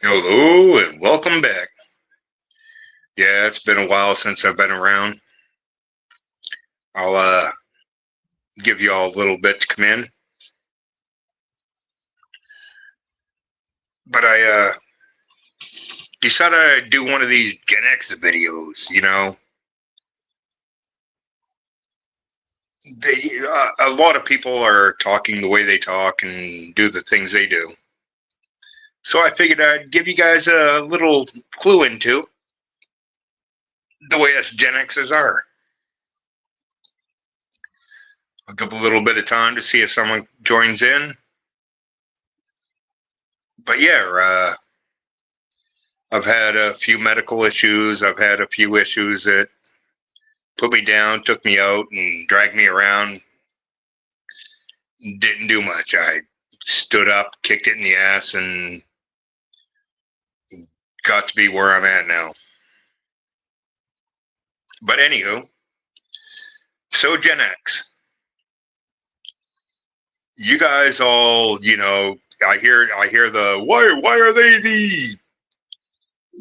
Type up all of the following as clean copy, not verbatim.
Hello and welcome back. Yeah, it's been a while since I've been around. I'll give you all a little bit to come in, but I decided I'd do one of these Gen X videos. A lot of people are talking the way they talk and do the things they do. So I figured I'd give you guys a little clue into the way us Gen Xers are. I'll give a little bit of time to see if someone joins in. But yeah, I've had a few medical issues. I've had a few issues that put me down, took me out, and dragged me around. Didn't do much. I stood up, kicked it in the ass, and got to be where I'm at now. But anywho, so Gen X, you guys all, I hear the why are they the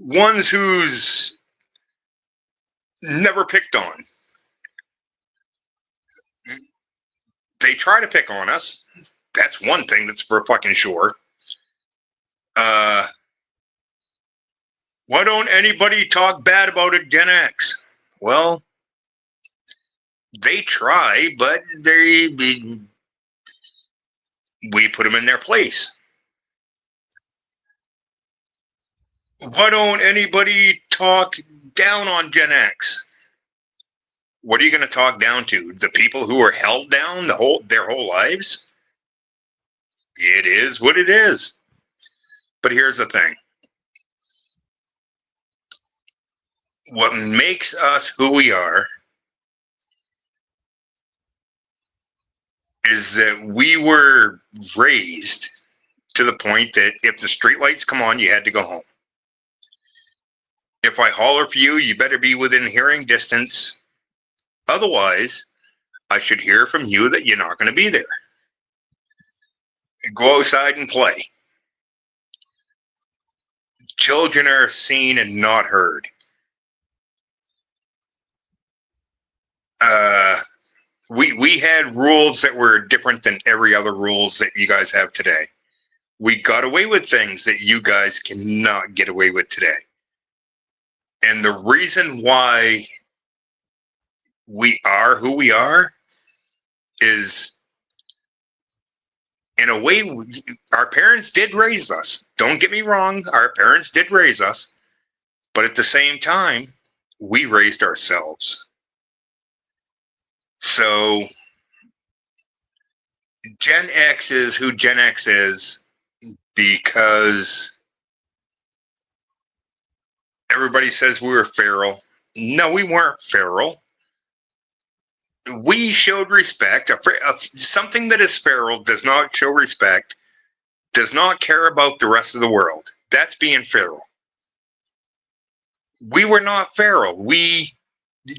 ones who's never picked on? They try to pick on us. That's one thing that's for fucking sure. Why don't anybody talk bad about a Gen X? Well, they try, but we put them in their place. Why don't anybody talk down on Gen X? What are you going to talk down to? The people who are held down their whole lives? It is what it is. But here's the thing. What makes us who we are is that we were raised to the point that if the streetlights come on, you had to go home. If I holler for you, you better be within hearing distance. Otherwise, I should hear from you that you're not going to be there. Go outside and play. Children are seen and not heard. We had rules that were different than every other rules that you guys have today. We got away with things that you guys cannot get away with today. And the reason why we are who we are is, in a way, our parents did raise us. Don't get me wrong, our parents did raise us. But at the same time, we raised ourselves. So Gen X is who Gen X is because everybody says we were feral. No, we weren't feral. We showed respect. Something that is feral does not show respect, does not care about the rest of the world. That's being feral. We were not feral. We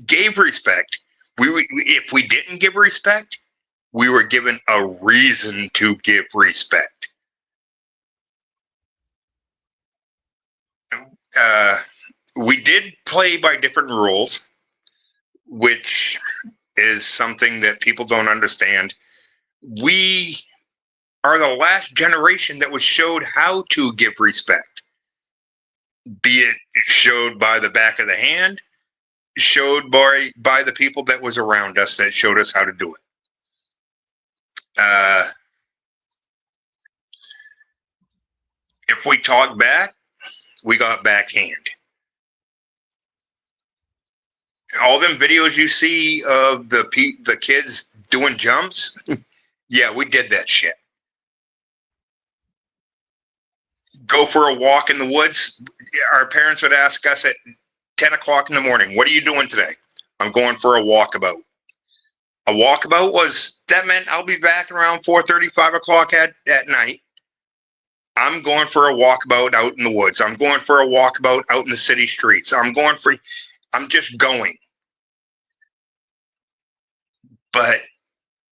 gave respect. If we didn't give respect, we were given a reason to give respect. We did play by different rules, which is something that people don't understand. We are the last generation that was showed how to give respect, be it showed by the back of the hand, showed by the people that was around us that showed us how to do it. If we talked back, we got backhand. All them videos you see of the kids doing jumps, yeah, we did that shit. Go for a walk in the woods. Our parents would ask us at 10 o'clock in the morning, what are you doing today? I'm going for a walkabout. A walkabout that meant I'll be back around 4:30, 5 o'clock at night. I'm going for a walkabout out in the woods. I'm going for a walkabout out in the city streets. I'm just going. But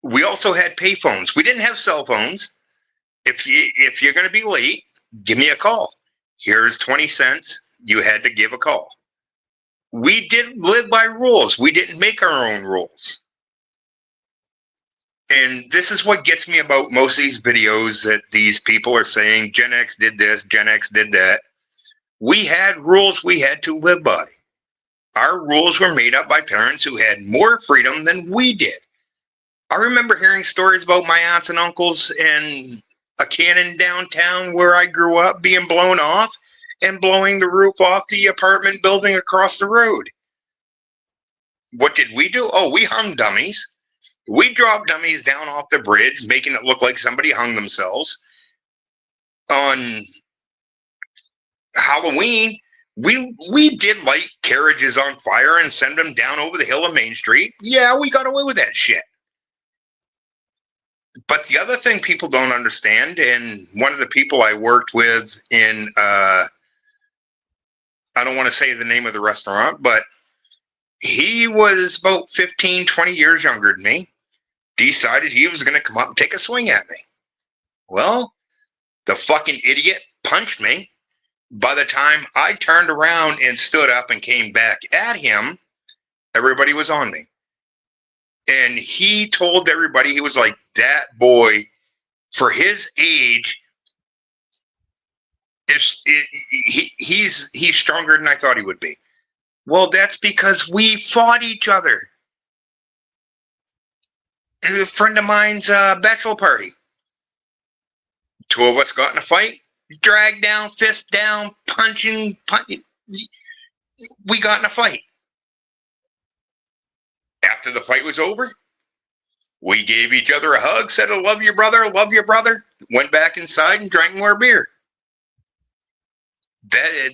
we also had payphones. We didn't have cell phones. If you're going to be late, give me a call. Here's 20 cents. You had to give a call. We didn't live by rules. We didn't make our own rules. And this is what gets me about most of these videos that these people are saying Gen X did this, Gen X did that. We had rules we had to live by. Our rules were made up by parents who had more freedom than we did. I remember hearing stories about my aunts and uncles and a cannon downtown where I grew up being blown off and blowing the roof off the apartment building across the road. What did we do? Oh, we hung dummies. We dropped dummies down off the bridge, making it look like somebody hung themselves. On Halloween, we did light carriages on fire and send them down over the hill of Main Street. Yeah, we got away with that shit. But the other thing people don't understand, and one of the people I worked with in, I don't want to say the name of the restaurant, but he was about 15, 20 years younger than me, decided he was going to come up and take a swing at me. Well, the fucking idiot punched me. By the time I turned around and stood up and came back at him, everybody was on me. And he told everybody, he was like, that boy, for his age, he's stronger than I thought he would be. Well, that's because we fought each other. A friend of mine's bachelor party. Two of us got in a fight, drag down, fist down, punching. We got in a fight. After the fight was over, we gave each other a hug, said, I love your brother, went back inside and drank more beer.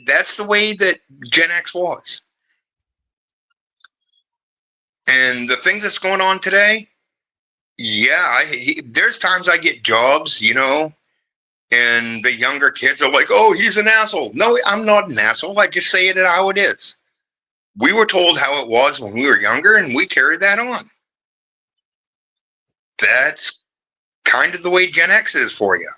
That's the way that Gen X was. And the thing that's going on today, yeah, there's times I get jobs, and the younger kids are like, oh, he's an asshole. No, I'm not an asshole. I just say it how it is. We were told how it was when we were younger, and we carried that on. That's kind of the way Gen X is for you.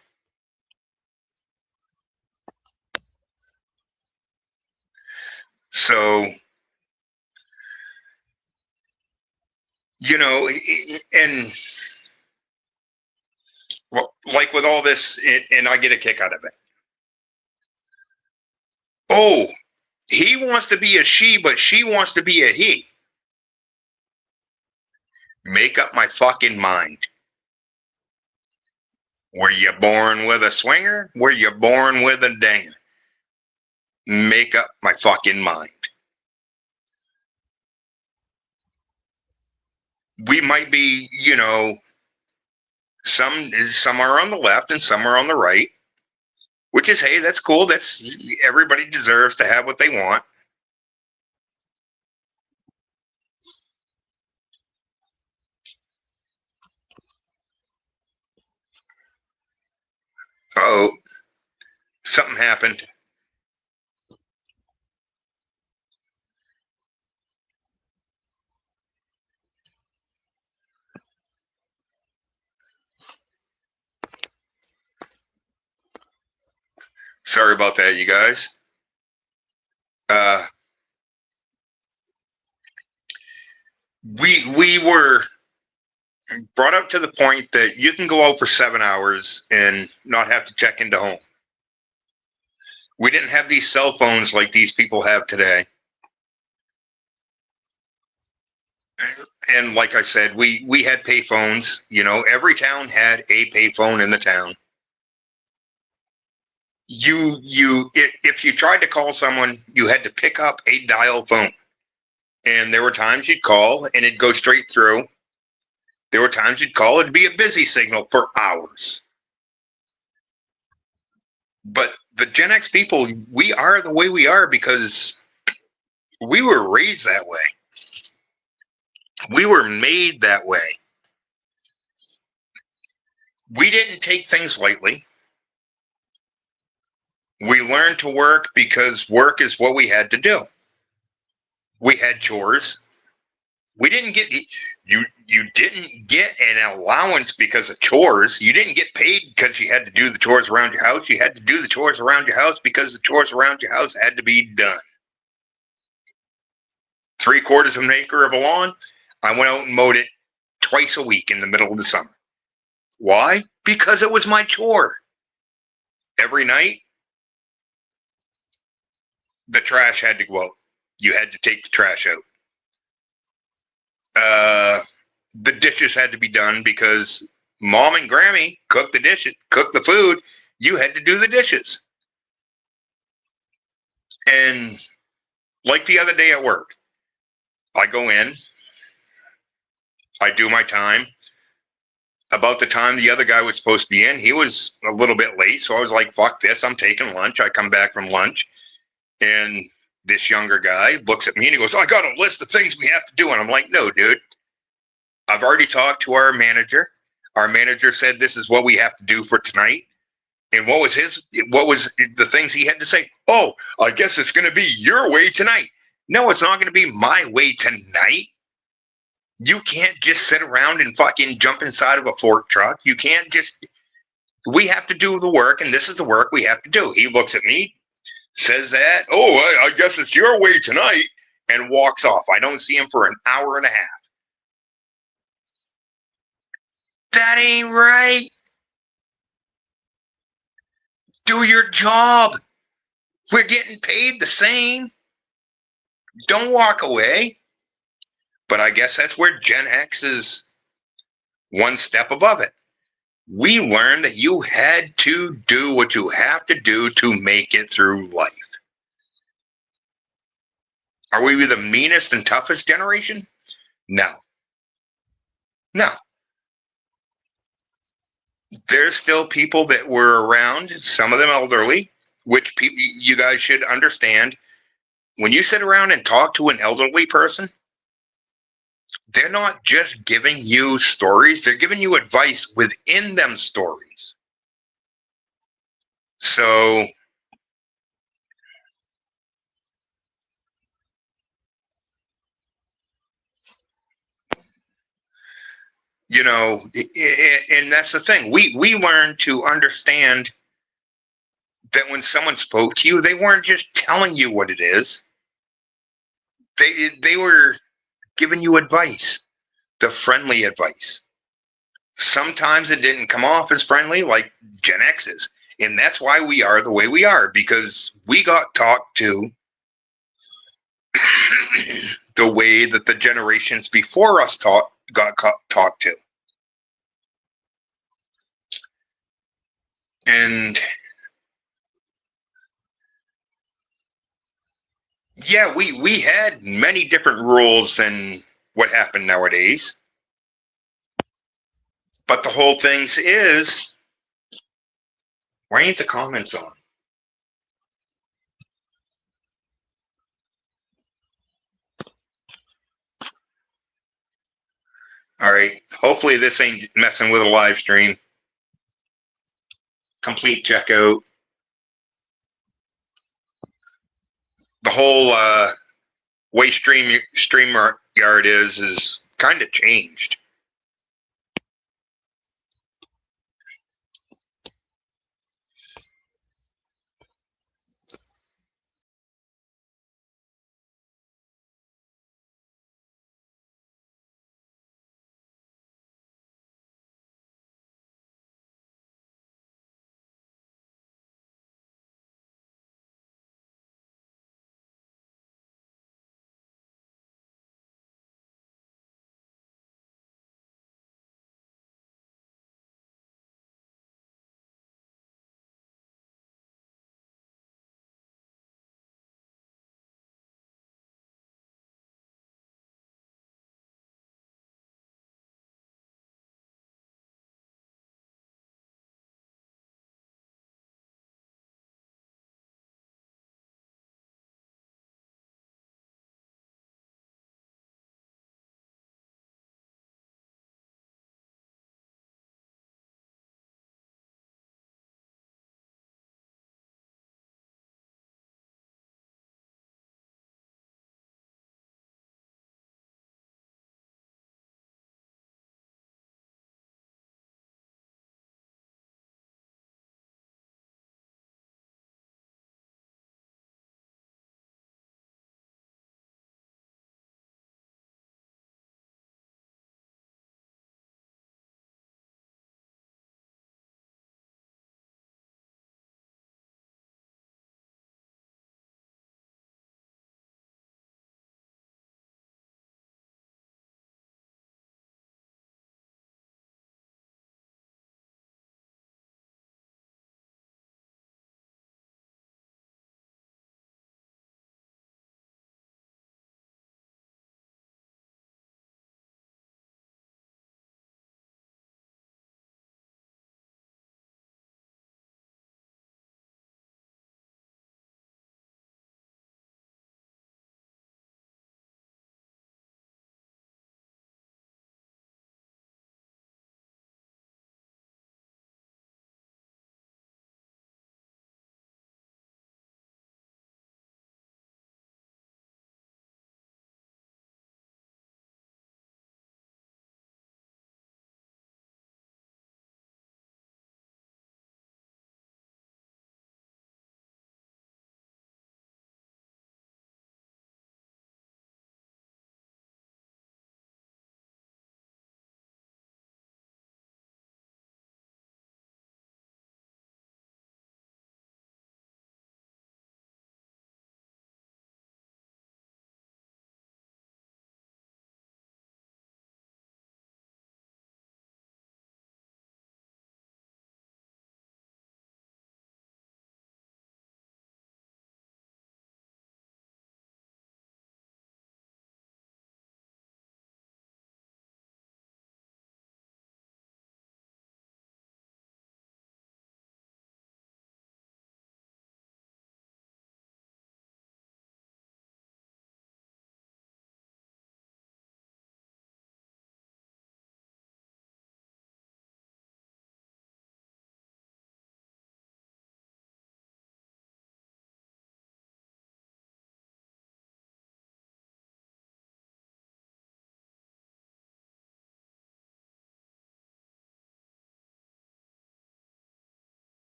So, and like with all this, and I get a kick out of it. Oh, he wants to be a she, but she wants to be a he. Make up my fucking mind. Were you born with a swinger? Were you born with a dinger? Make up my fucking mind. We might be, some are on the left and some are on the right, which is, hey, that's cool. That's everybody deserves to have what they want. Oh, something happened. Sorry about that, you guys. We were brought up to the point that you can go out for 7 hours and not have to check into home. We didn't have these cell phones like these people have today. And like I said, we had pay phones. Every town had a pay phone in the town. If you tried to call someone, you had to pick up a dial phone. And there were times you'd call and it'd go straight through. There were times you'd call, it'd be a busy signal for hours. But the Gen X people, we are the way we are because we were raised that way. We were made that way. We didn't take things lightly. We learned to work because work is what we had to do. We had chores. We didn't get you didn't get an allowance because of chores. You didn't get paid because you had to do the chores around your house. You had to do the chores around your house because the chores around your house had to be done. 3/4 of an acre of a lawn, I went out and mowed it twice a week in the middle of the summer. Why? Because it was my chore. Every night, the trash had to go out. You had to take the trash out. The dishes had to be done because mom and Grammy cooked the dishes, cooked the food. You had to do the dishes. And like the other day at work, I go in, I do my time. About the time the other guy was supposed to be in, he was a little bit late. So I was like, fuck this, I'm taking lunch. I come back from lunch, and this younger guy looks at me and he goes, I got a list of things we have to do. And I'm like, no, dude, I've already talked to our manager. Our manager said this is what we have to do for tonight. And what was the things he had to say? Oh, I guess it's going to be your way tonight. No, it's not going to be my way tonight. You can't just sit around and fucking jump inside of a fork truck. You can't just, we have to do the work, and this is the work we have to do. He looks at me, says that, oh, I guess it's your way tonight, and walks off. I don't see him for an hour and a half. That ain't right. Do your job. We're getting paid the same. Don't walk away. But I guess that's where Gen X is one step above it. We learned that you had to do what you have to do to make it through life. Are we the meanest and toughest generation? No. No. There's still people that were around, some of them elderly, which you guys should understand. When you sit around and talk to an elderly person, they're not just giving you stories, they're giving you advice within them stories. So, and that's the thing. We learn to understand that when someone spoke to you, they weren't just telling you what it is. They were giving you advice, the friendly advice. Sometimes it didn't come off as friendly like Gen X's. And that's why we are the way we are, because we got talked to the way that the generations before us got talked to. And yeah, we had many different rules than what happened nowadays. But the whole thing is, why ain't the comments on? All right. Hopefully this ain't messing with a live stream. Complete checkout. The whole way StreamYard is kind of changed.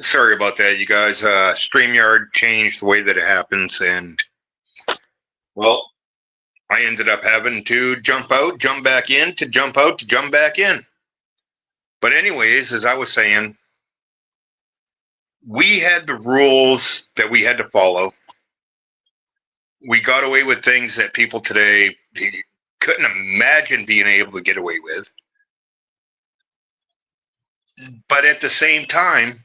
Sorry about that, you guys. StreamYard changed the way that it happens, and well, I ended up having to jump out, jump back in, to jump out, to jump back in. But anyways, as I was saying, we had the rules that we had to follow. We got away with things that people today couldn't imagine being able to get away with. But at the same time,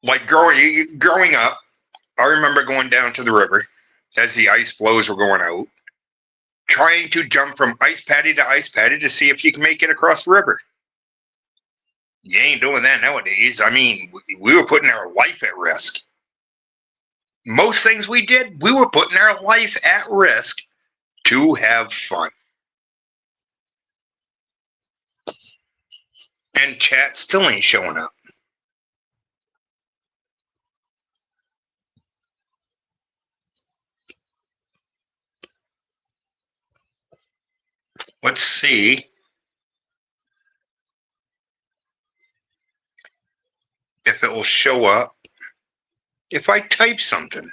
like growing up, I remember going down to the river as the ice flows were going out, trying to jump from ice patty to see if you can make it across the river. You ain't doing that nowadays. I mean, we were putting our life at risk. Most things we did, we were putting our life at risk to have fun. And chat still ain't showing up. Let's see if it will show up if I type something.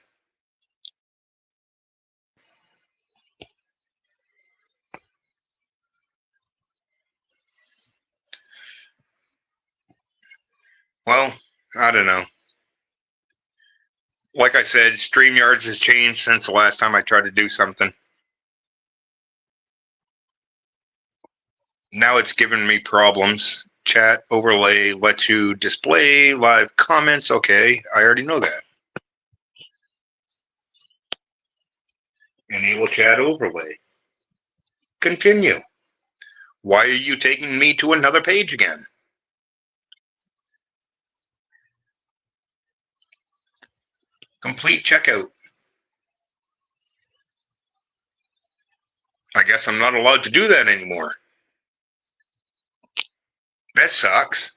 Well, I don't know. Like I said, StreamYards has changed since the last time I tried to do something. Now it's giving me problems. Chat overlay lets you display live comments. Okay, I already know that. Enable chat overlay. Continue. Why are you taking me to another page again? Complete checkout. I guess I'm not allowed to do that anymore. That sucks.